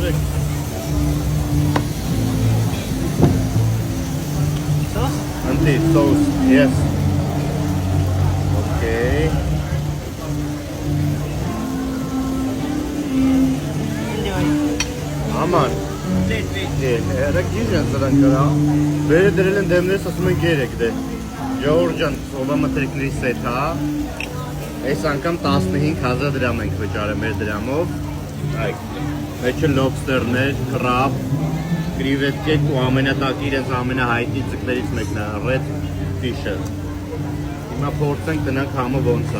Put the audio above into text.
Բերեք։ Sauce? Anti sauce, yes. Okay. Enjoy. Aman. Wait. Երեք գիժ են սրան կրա։ Բերը դրել են դեմներս ասում են գերեք դե։ Ժողովրդյան, սովա մտրիկների սեթ հա։ Այս անգամ 15,000 դրամ ենք վճարել մեր դրամով։ Այք, մեջը լոբստերներ, կրաբ, կրիվետկետ ու ամենատակի իրենց ամենահայտնի ձկներից մեկն է, red fish-ը։ Հիմա փորձենք տնանք համը ոնց է։